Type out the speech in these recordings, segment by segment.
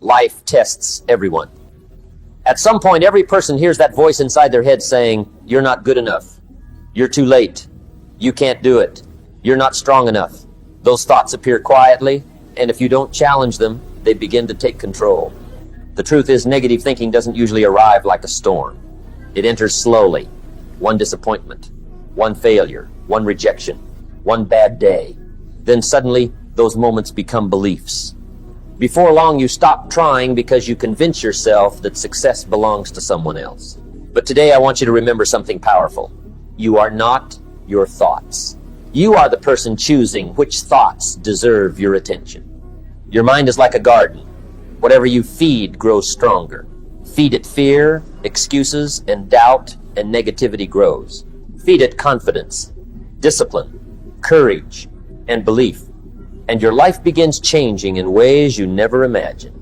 Life tests everyone. At some point, every person hears that voice inside their head saying, "You're not good enough. You're too late. You can't do it. You're not strong enough." Those thoughts appear quietly, and if you don't challenge them, they begin to take control. The truth is, negative thinking doesn't usually arrive like a storm. It enters slowly. One disappointment, one failure, one rejection, one bad day. Then suddenly, those moments become beliefs. Before long, you stop trying because you convince yourself that success belongs to someone else. But today, I want you to remember something powerful. You are not your thoughts. You are the person choosing which thoughts deserve your attention. Your mind is like a garden. Whatever you feed grows stronger. Feed it fear, excuses, and doubt, and negativity grows. Feed it confidence, discipline, courage, and belief. And your life begins changing in ways you never imagined.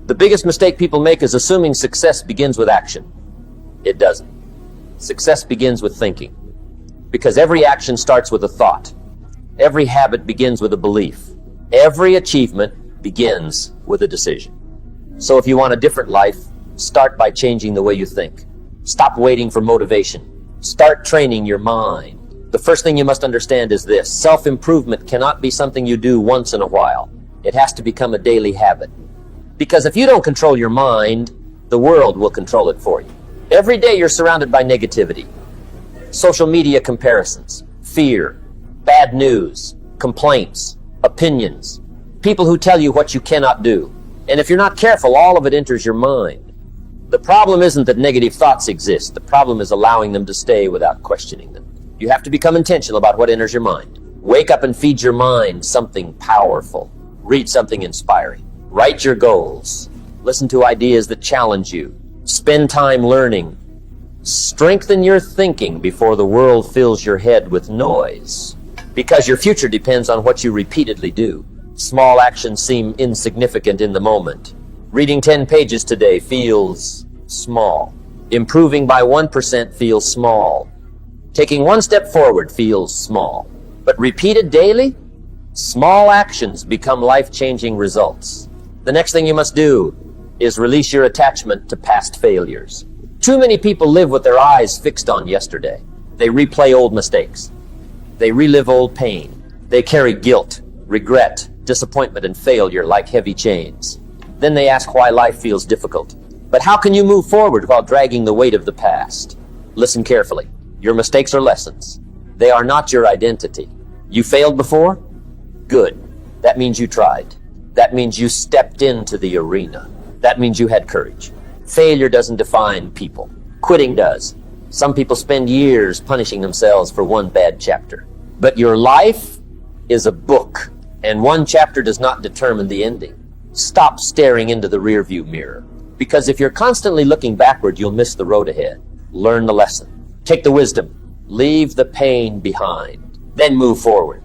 The biggest mistake people make is assuming success begins with action. It doesn't. Success begins with thinking. Because every action starts with a thought. Every habit begins with a belief. Every achievement begins with a decision. So if you want a different life, start by changing the way you think. Stop waiting for motivation. Start training your mind. The first thing you must understand is this: self-improvement cannot be something you do once in a while. It has to become a daily habit. Because if you don't control your mind, the world will control it for you. Every day you're surrounded by negativity. Social media comparisons, fear, bad news, complaints, opinions, people who tell you what you cannot do. And if you're not careful, all of it enters your mind. The problem isn't that negative thoughts exist. The problem is allowing them to stay without questioning them. You have to become intentional about what enters your mind. Wake up and feed your mind something powerful. Read something inspiring. Write your goals. Listen to ideas that challenge you. Spend time learning. Strengthen your thinking before the world fills your head with noise. Because your future depends on what you repeatedly do. Small actions seem insignificant in the moment. Reading 10 pages today feels small. Improving by 1% feels small. Taking one step forward feels small. But repeated daily, small actions become life-changing results. The next thing you must do is release your attachment to past failures. Too many people live with their eyes fixed on yesterday. They replay old mistakes. They relive old pain. They carry guilt, regret, disappointment, and failure like heavy chains. Then they ask why life feels difficult. But how can you move forward while dragging the weight of the past? Listen carefully. Your mistakes are lessons. They are not your identity. You failed before? Good. That means you tried. That means you stepped into the arena. That means you had courage. Failure doesn't define people. Quitting does. Some people spend years punishing themselves for one bad chapter. But your life is a book, and one chapter does not determine the ending. Stop staring into the rearview mirror. Because if you're constantly looking backward, you'll miss the road ahead. Learn the lesson. Take the wisdom. Leave the pain behind. Then move forward.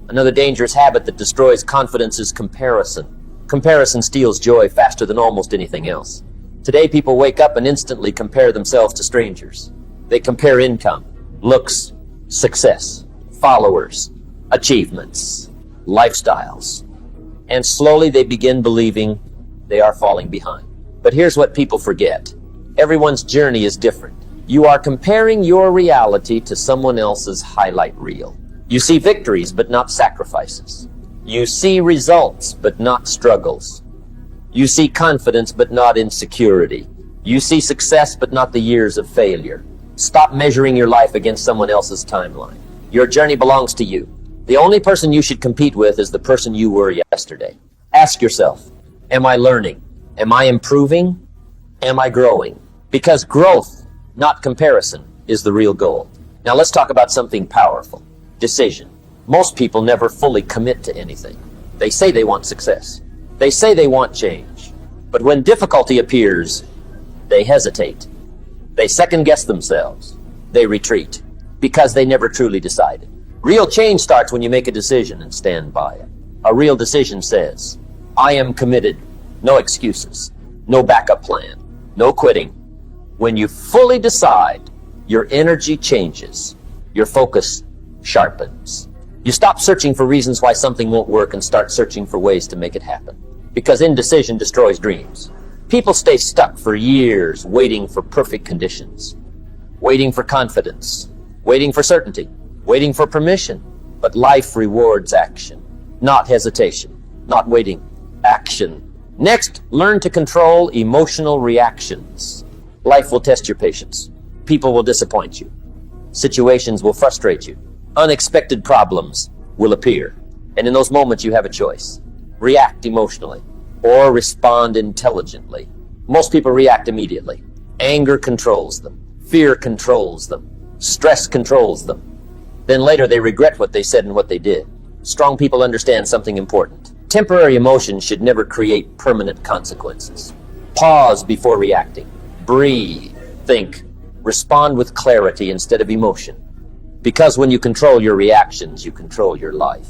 Another dangerous habit that destroys confidence is comparison. Comparison steals joy faster than almost anything else. Today, people wake up and instantly compare themselves to strangers. They compare income, looks, success, followers, achievements, lifestyles. And slowly they begin believing they are falling behind. But here's what people forget. Everyone's journey is different. You are comparing your reality to someone else's highlight reel. You see victories, but not sacrifices. You see results, but not struggles. You see confidence, but not insecurity. You see success, but not the years of failure. Stop measuring your life against someone else's timeline. Your journey belongs to you. The only person you should compete with is the person you were yesterday. Ask yourself, am I learning? Am I improving? Am I growing? Because growth, not comparison, is the real goal. Now let's talk about something powerful. Decision. Most people never fully commit to anything. They say they want success. They say they want change. But when difficulty appears, they hesitate. They second-guess themselves. They retreat because they never truly decided. Real change starts when you make a decision and stand by it. A real decision says, I am committed. No excuses. No backup plan. No quitting. When you fully decide, your energy changes. Your focus sharpens. You stop searching for reasons why something won't work and start searching for ways to make it happen. because indecision destroys dreams. People stay stuck for years waiting for perfect conditions, waiting for confidence, waiting for certainty, waiting for permission. But life rewards action, not hesitation, not waiting, action. Next, learn to control emotional reactions. Life will test your patience. People will disappoint you. Situations will frustrate you. Unexpected problems will appear. And in those moments, you have a choice. React emotionally or respond intelligently. Most people react immediately. Anger controls them. Fear controls them. Stress controls them. Then later they regret what they said and what they did. Strong people understand something important. Temporary emotion should never create permanent consequences. Pause before reacting. Breathe. Think. Respond with clarity instead of emotion. Because when you control your reactions, you control your life.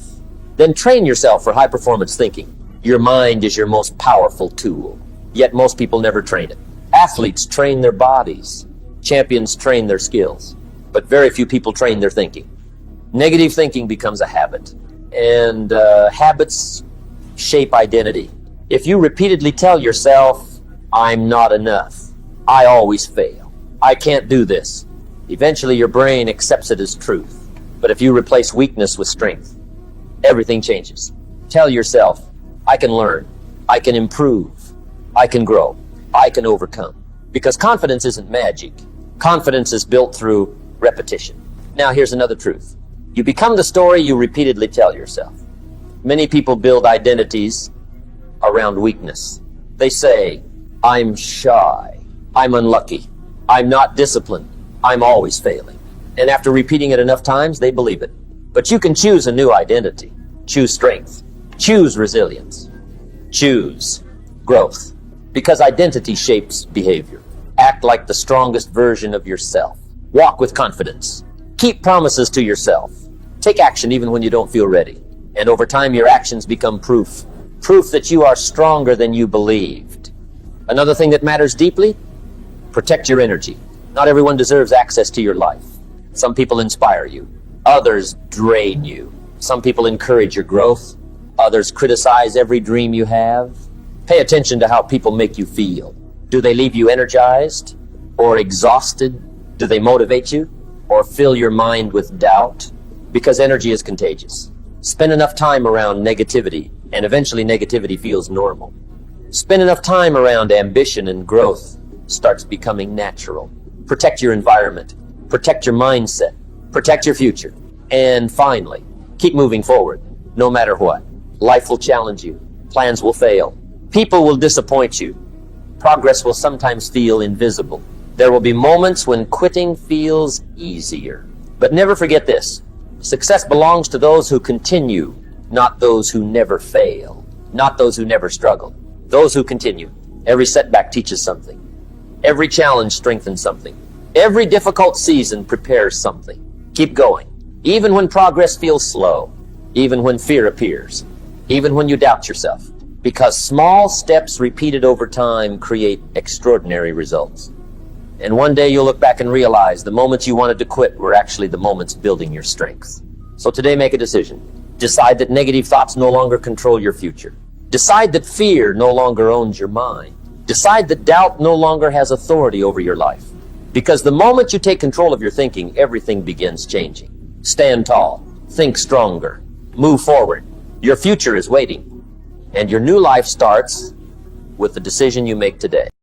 Then train yourself for high-performance thinking. Your mind is your most powerful tool. Yet most people never train it. Athletes train their bodies. Champions train their skills. But very few people train their thinking. Negative thinking becomes a habit. And habits shape identity. If you repeatedly tell yourself, I'm not enough, I always fail, I can't do this, eventually your brain accepts it as truth. But if you replace weakness with strength, everything changes. Tell yourself, I can learn, I can improve, I can grow, I can overcome. Because confidence isn't magic. Confidence is built through repetition. Now here's another truth. You become the story you repeatedly tell yourself. Many people build identities around weakness. They say, I'm shy, I'm unlucky, I'm not disciplined, I'm always failing. And after repeating it enough times, they believe it. But you can choose a new identity. Choose strength. Choose resilience. Choose growth. Because identity shapes behavior. Act like the strongest version of yourself. Walk with confidence. Keep promises to yourself. Take action even when you don't feel ready. And over time, your actions become proof. Proof that you are stronger than you believed. Another thing that matters deeply, protect your energy. Not everyone deserves access to your life. Some people inspire you. Others drain you. Some people encourage your growth. Others criticize every dream you have. Pay attention to how people make you feel. Do they leave you energized or exhausted? Do they motivate you or fill your mind with doubt? Because energy is contagious. Spend enough time around negativity, and eventually negativity feels normal. Spend enough time around ambition, and growth starts becoming natural. Protect your environment. Protect your mindset. Protect your future. And finally, keep moving forward, no matter what. Life will challenge you. Plans will fail. People will disappoint you. Progress will sometimes feel invisible. There will be moments when quitting feels easier. But never forget this. Success belongs to those who continue, not those who never fail, not those who never struggle, those who continue. Every setback teaches something. Every challenge strengthens something. Every difficult season prepares something. Keep going, even when progress feels slow, even when fear appears, even when you doubt yourself, because small steps repeated over time create extraordinary results. And one day you'll look back and realize the moments you wanted to quit were actually the moments building your strength. So today, make a decision. Decide that negative thoughts no longer control your future. Decide that fear no longer owns your mind. Decide that doubt no longer has authority over your life. Because the moment you take control of your thinking, everything begins changing. Stand tall. Think stronger. Move forward. Your future is waiting. And your new life starts with the decision you make today.